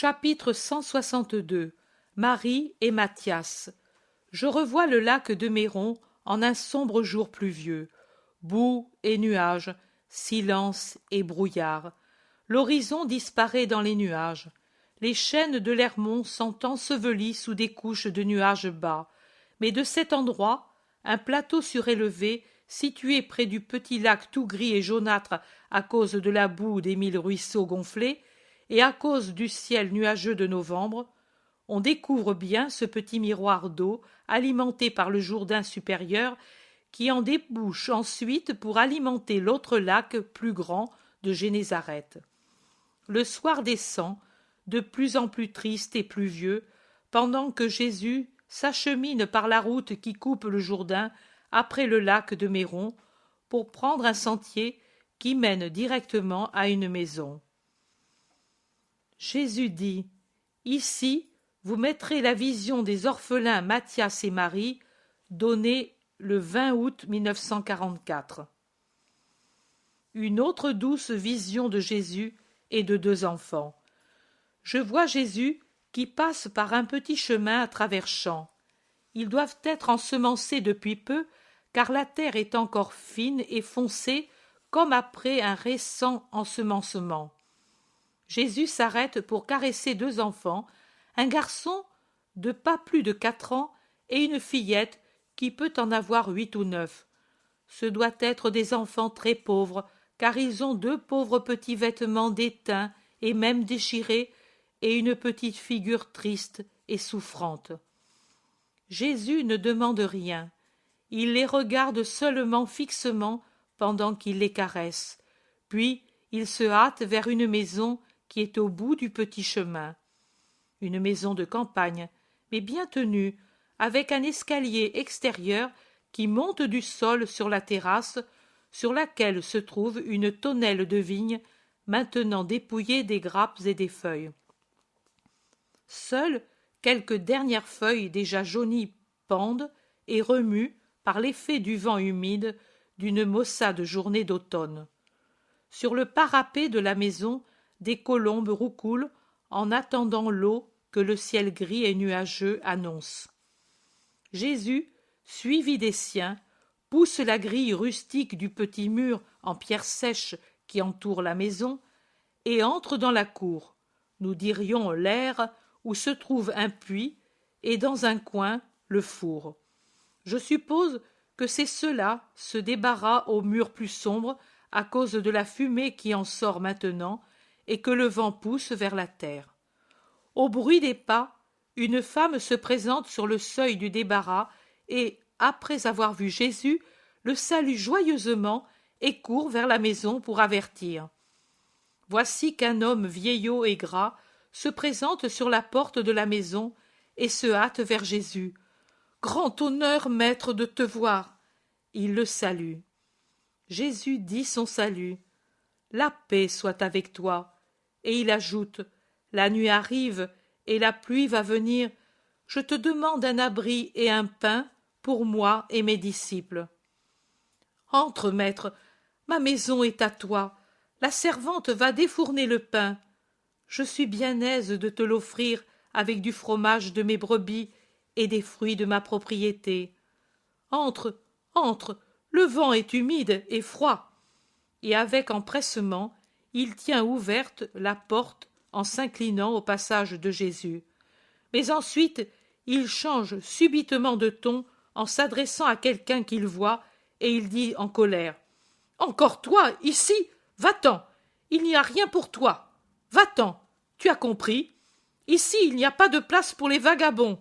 Chapitre 162. Marie et Mathias. Je revois le lac de Méron en un sombre jour pluvieux. Boue et nuages, silence et brouillard. L'horizon disparaît dans les nuages. Les chaînes de l'Hermont sont ensevelies sous des couches de nuages bas. Mais de cet endroit, un plateau surélevé, situé près du petit lac tout gris et jaunâtre à cause de la boue des 1000 ruisseaux gonflés, et à cause du ciel nuageux de novembre, on découvre bien ce petit miroir d'eau alimenté par le Jourdain supérieur qui en débouche ensuite pour alimenter l'autre lac plus grand de Génézareth. Le soir descend, de plus en plus triste et pluvieux, pendant que Jésus s'achemine par la route qui coupe le Jourdain après le lac de Méron pour prendre un sentier qui mène directement à une maison. Jésus dit : Ici, vous mettrez la vision des orphelins Mathias et Marie, donnée le 20 août 1944. Une autre douce vision de Jésus et de 2 enfants. Je vois Jésus qui passe par un petit chemin à travers champs. Ils doivent être ensemencés depuis peu, car la terre est encore fine et foncée comme après un récent ensemencement. Jésus s'arrête pour caresser 2 enfants, un garçon de pas plus de 4 ans et une fillette qui peut en avoir 8 ou 9. Ce doit être des enfants très pauvres, car ils ont 2 pauvres petits vêtements déteints et même déchirés, et une petite figure triste et souffrante. Jésus ne demande rien. Il les regarde seulement fixement pendant qu'il les caresse. Puis il se hâte vers une maison qui est au bout du petit chemin. Une maison de campagne, mais bien tenue, avec un escalier extérieur qui monte du sol sur la terrasse, sur laquelle se trouve une tonnelle de vigne, maintenant dépouillée des grappes et des feuilles. Seules quelques dernières feuilles déjà jaunies pendent et remuent par l'effet du vent humide d'une maussade journée d'automne. Sur le parapet de la maison, des colombes roucoulent en attendant l'eau que le ciel gris et nuageux annonce. Jésus, suivi des siens, pousse la grille rustique du petit mur en pierre sèche qui entoure la maison et entre dans la cour, nous dirions l'aire où se trouve un puits et dans un coin le four. Je suppose que c'est cela se débarras au mur plus sombre à cause de la fumée qui en sort maintenant et que le vent pousse vers la terre. Au bruit des pas, une femme se présente sur le seuil du débarras et, après avoir vu Jésus, le salue joyeusement et court vers la maison pour avertir. Voici qu'un homme vieillot et gras se présente sur la porte de la maison et se hâte vers Jésus. « Grand honneur, maître, de te voir !» Il le salue. Jésus dit son salut. « La paix soit avec toi !» Et il ajoute : « La nuit arrive et la pluie va venir. Je te demande un abri et un pain pour moi et mes disciples. » « Entre, maître, ma maison est à toi. La servante va défourner le pain. Je suis bien aise de te l'offrir avec du fromage de mes brebis et des fruits de ma propriété. Entre, entre, le vent est humide et froid. » Et avec empressement, il tient ouverte la porte en s'inclinant au passage de Jésus. Mais ensuite, il change subitement de ton en s'adressant à quelqu'un qu'il voit, et il dit en colère : « Encore toi, ici ? Va-t'en ! Il n'y a rien pour toi. Va-t'en ! Tu as compris ? Ici, il n'y a pas de place pour les vagabonds. »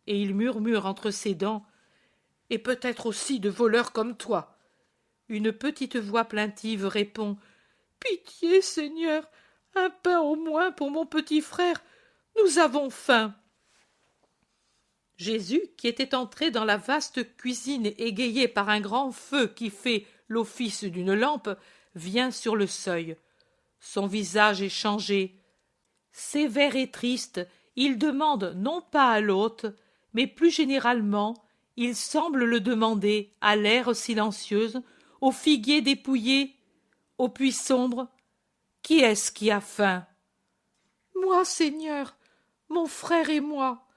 Et il murmure entre ses dents : « Et peut-être aussi de voleurs comme toi. » Une petite voix plaintive répond : « Pitié, Seigneur, un pain au moins pour mon petit frère. Nous avons faim. » Jésus, qui était entré dans la vaste cuisine égayée par un grand feu qui fait l'office d'une lampe, vient sur le seuil. Son visage est changé. Sévère et triste, il demande non pas à l'hôte, mais plus généralement, il semble le demander à l'air silencieuse, au figuier dépouillé, au puits sombre : « Qui est-ce qui a faim ? » « Moi, Seigneur, mon frère et moi,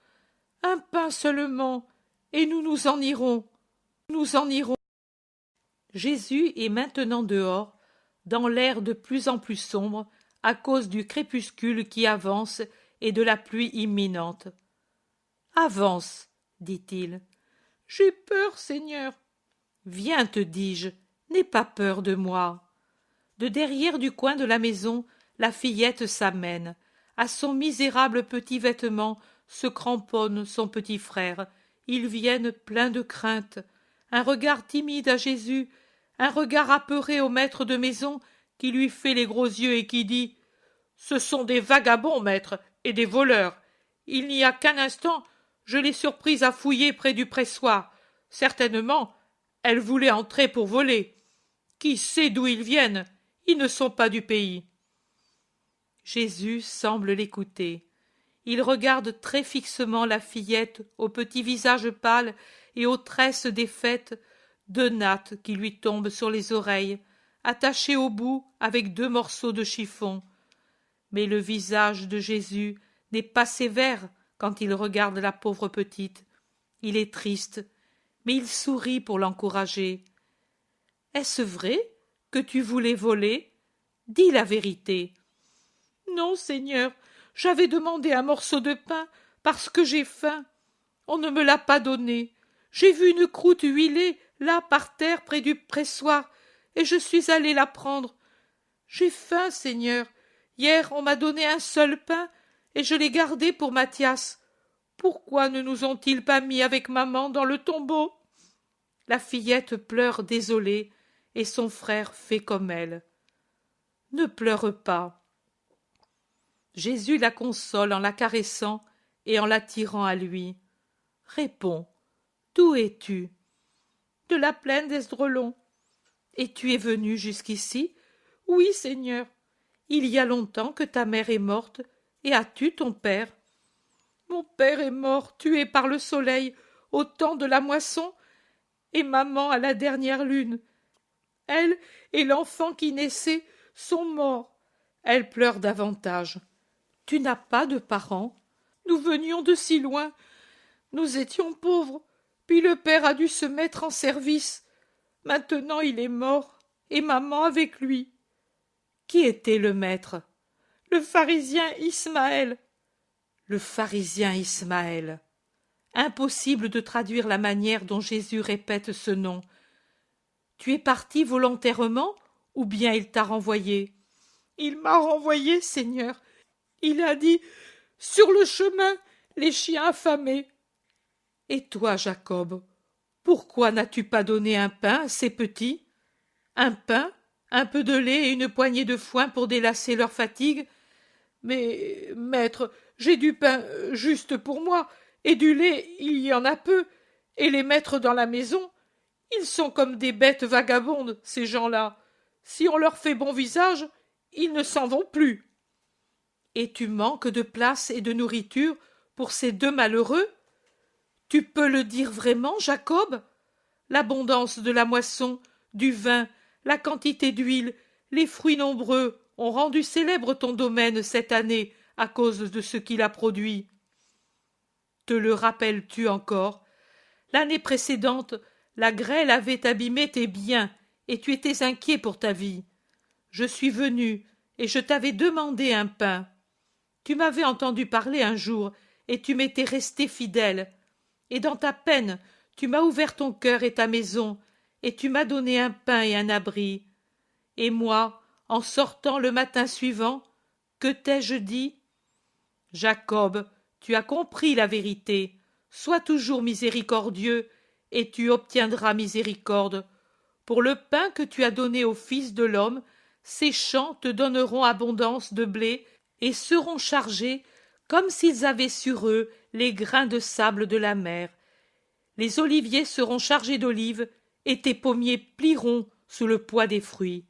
un pain seulement, et nous nous en irons, nous en irons. » Jésus est maintenant dehors, dans l'air de plus en plus sombre, à cause du crépuscule qui avance et de la pluie imminente. « Avance, dit-il. J'ai peur, Seigneur. Viens, te dis-je, n'aie pas peur de moi. De derrière du coin de la maison, la fillette s'amène. À son misérable petit vêtement se cramponne son petit frère. Ils viennent pleins de crainte. Un regard timide à Jésus, un regard apeuré au maître de maison qui lui fait les gros yeux et qui dit « Ce sont des vagabonds, maître, et des voleurs. Il n'y a qu'un instant, je l'ai surprise à fouiller près du pressoir. Certainement, elle voulait entrer pour voler. Qui sait d'où ils viennent? Ils ne sont pas du pays. » Jésus semble l'écouter. Il regarde très fixement la fillette au petit visage pâle et aux tresses défaites, deux nattes qui lui tombent sur les oreilles, attachées au bout avec deux morceaux de chiffon. Mais le visage de Jésus n'est pas sévère quand il regarde la pauvre petite. Il est triste, mais il sourit pour l'encourager. « Est-ce vrai que tu voulais voler? Dis la vérité. »« Non, Seigneur, j'avais demandé un morceau de pain parce que j'ai faim. On ne me l'a pas donné. J'ai vu une croûte huilée là par terre près du pressoir et je suis allée la prendre. J'ai faim, Seigneur. Hier on m'a donné un seul pain et je l'ai gardé pour Mathias. Pourquoi ne nous ont-ils pas mis avec maman dans le tombeau? » La fillette pleure désolée et son frère fait comme elle. « Ne pleure pas. » Jésus la console en la caressant et en l'attirant à lui. « Réponds, d'où es-tu? » »« De la plaine d'Esdraelon. »« Et tu es venu jusqu'ici? »« Oui, Seigneur. »« Il y a longtemps que ta mère est morte, et as-tu ton père? »« Mon père est mort, tué par le soleil, au temps de la moisson, et maman à la dernière lune. Elle et l'enfant qui naissait sont morts. » Elle pleure davantage. « Tu n'as pas de parents? Nous venions de si loin. Nous étions pauvres, puis le père a dû se mettre en service. Maintenant il est mort, et maman avec lui. » Qui était le maître? Le pharisien Ismaël. Le pharisien Ismaël. Impossible de traduire la manière dont Jésus répète ce nom. Tu es parti volontairement, ou bien il t'a renvoyé? Il m'a renvoyé, Seigneur. Il a dit, sur le chemin, les chiens affamés. Et toi, Jacob, pourquoi n'as-tu pas donné un pain à ces petits? Un pain, un peu de lait et une poignée de foin pour délasser leur fatigue? Mais, maître, j'ai du pain juste pour moi, et du lait, il y en a peu, et les mettre dans la maison, ils sont comme des bêtes vagabondes, ces gens-là. Si on leur fait bon visage, ils ne s'en vont plus. Et tu manques de place et de nourriture pour ces deux malheureux? Tu peux le dire vraiment, Jacob? L'abondance de la moisson, du vin, la quantité d'huile, les fruits nombreux ont rendu célèbre ton domaine cette année à cause de ce qu'il a produit. Te le rappelles-tu encore? L'année précédente, la grêle avait abîmé tes biens et tu étais inquiet pour ta vie. Je suis venu et je t'avais demandé un pain. Tu m'avais entendu parler un jour et tu m'étais resté fidèle. Et dans ta peine, tu m'as ouvert ton cœur et ta maison, et tu m'as donné un pain et un abri. Et moi, en sortant le matin suivant, que t'ai-je dit? Jacob, tu as compris la vérité. Sois toujours miséricordieux, et tu obtiendras miséricorde. Pour le pain que tu as donné au Fils de l'homme, ces champs te donneront abondance de blé et seront chargés comme s'ils avaient sur eux les grains de sable de la mer. Les oliviers seront chargés d'olives, et tes pommiers plieront sous le poids des fruits.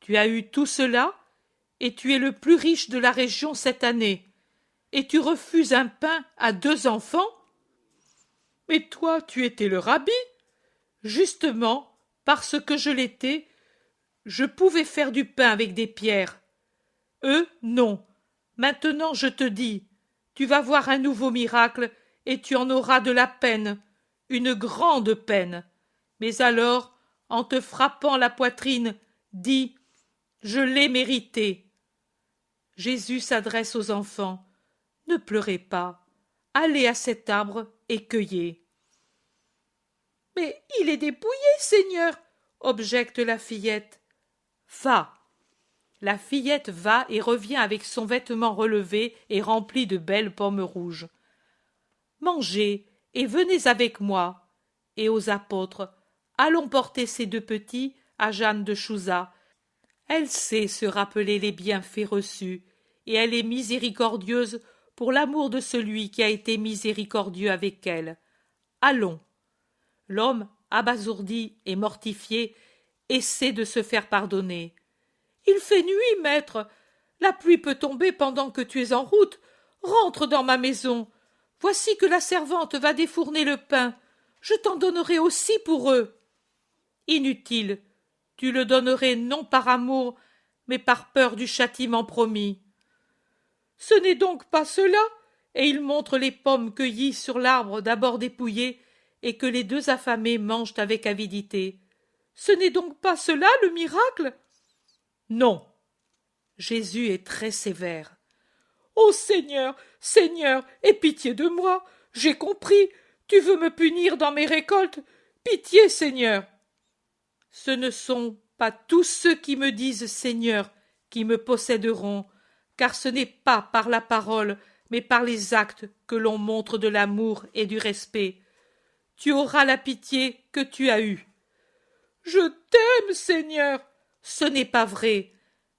Tu as eu tout cela, et tu es le plus riche de la région cette année, et tu refuses un pain à deux enfants? Mais toi, tu étais le rabbi. Justement, parce que je l'étais, je pouvais faire du pain avec des pierres. Eux, non. Maintenant je te dis, tu vas voir un nouveau miracle, et tu en auras de la peine, une grande peine. Mais alors, en te frappant la poitrine, dis, je l'ai mérité. Jésus s'adresse aux enfants. Ne pleurez pas. Allez à cet arbre et cueillez. Mais il est dépouillé, Seigneur, objecte la fillette. Va. La fillette va et revient avec son vêtement relevé et rempli de belles pommes rouges. Mangez et venez avec moi. Et aux apôtres, allons porter ces deux petits à Jeanne de Chouza. Elle sait se rappeler les bienfaits reçus, et elle est miséricordieuse pour l'amour de celui qui a été miséricordieux avec elle. Allons. L'homme, abasourdi et mortifié, essaie de se faire pardonner. Il fait nuit, maître. La pluie peut tomber pendant que tu es en route. Rentre dans ma maison. Voici que la servante va défourner le pain. Je t'en donnerai aussi pour eux. Inutile. Tu le donnerais non par amour, mais par peur du châtiment promis. Ce n'est donc pas cela. Et il montre les pommes cueillies sur l'arbre d'abord dépouillé et que les deux affamés mangent avec avidité. Ce n'est donc pas cela le miracle? Non. Jésus est très sévère. Ô Seigneur, Seigneur, aie pitié de moi. J'ai compris. Tu veux me punir dans mes récoltes. Pitié, Seigneur. Ce ne sont pas tous ceux qui me disent Seigneur qui me posséderont, car ce n'est pas par la parole, mais par les actes que l'on montre de l'amour et du respect. Tu auras la pitié que tu as eue. Je t'aime, Seigneur. Ce n'est pas vrai.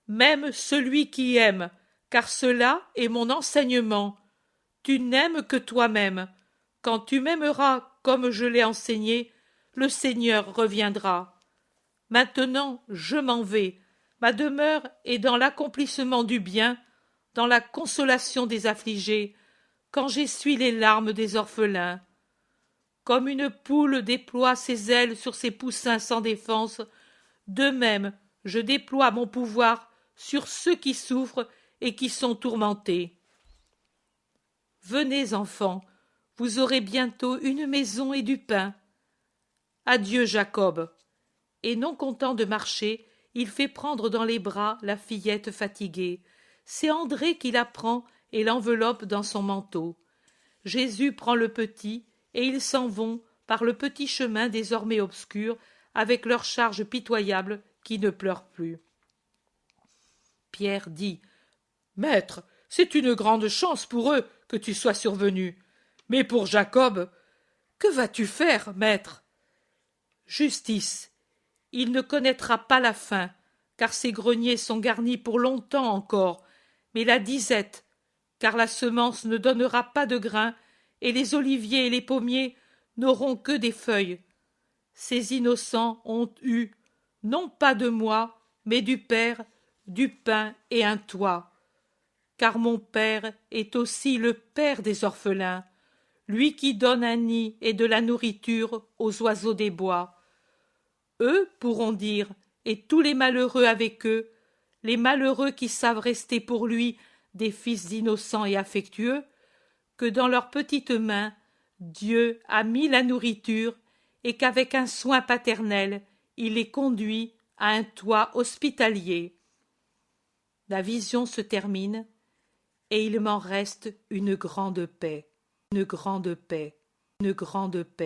Même celui qui aime, car cela est mon enseignement. Tu n'aimes que toi-même. Quand tu m'aimeras comme je l'ai enseigné, le Seigneur reviendra. Maintenant je m'en vais. Ma demeure est dans l'accomplissement du bien, dans la consolation des affligés, quand j'essuie les larmes des orphelins. Comme une poule déploie ses ailes sur ses poussins sans défense, de même je déploie mon pouvoir sur ceux qui souffrent et qui sont tourmentés. Venez, enfants, vous aurez bientôt une maison et du pain. Adieu, Jacob. Et non content de marcher, il fait prendre dans les bras la fillette fatiguée. C'est André qui la prend et l'enveloppe dans son manteau. Jésus prend le petit, et ils s'en vont par le petit chemin désormais obscur, avec leur charge pitoyable qui ne pleure plus. Pierre dit « Maître, c'est une grande chance pour eux que tu sois survenu. Mais pour Jacob, que vas-tu faire, maître ?» Justice. Il ne connaîtra pas la faim, car ses greniers sont garnis pour longtemps encore, mais la disette, car la semence ne donnera pas de grains, et les oliviers et les pommiers n'auront que des feuilles. Ces innocents ont eu, non pas de moi, mais du Père, du pain et un toit. Car mon Père est aussi le Père des orphelins, lui qui donne un nid et de la nourriture aux oiseaux des bois. Eux pourront dire, et tous les malheureux avec eux, les malheureux qui savent rester pour lui des fils innocents et affectueux, que dans leurs petites mains Dieu a mis la nourriture et qu'avec un soin paternel il les conduit à un toit hospitalier. La vision se termine et il m'en reste une grande paix, une grande paix, une grande paix.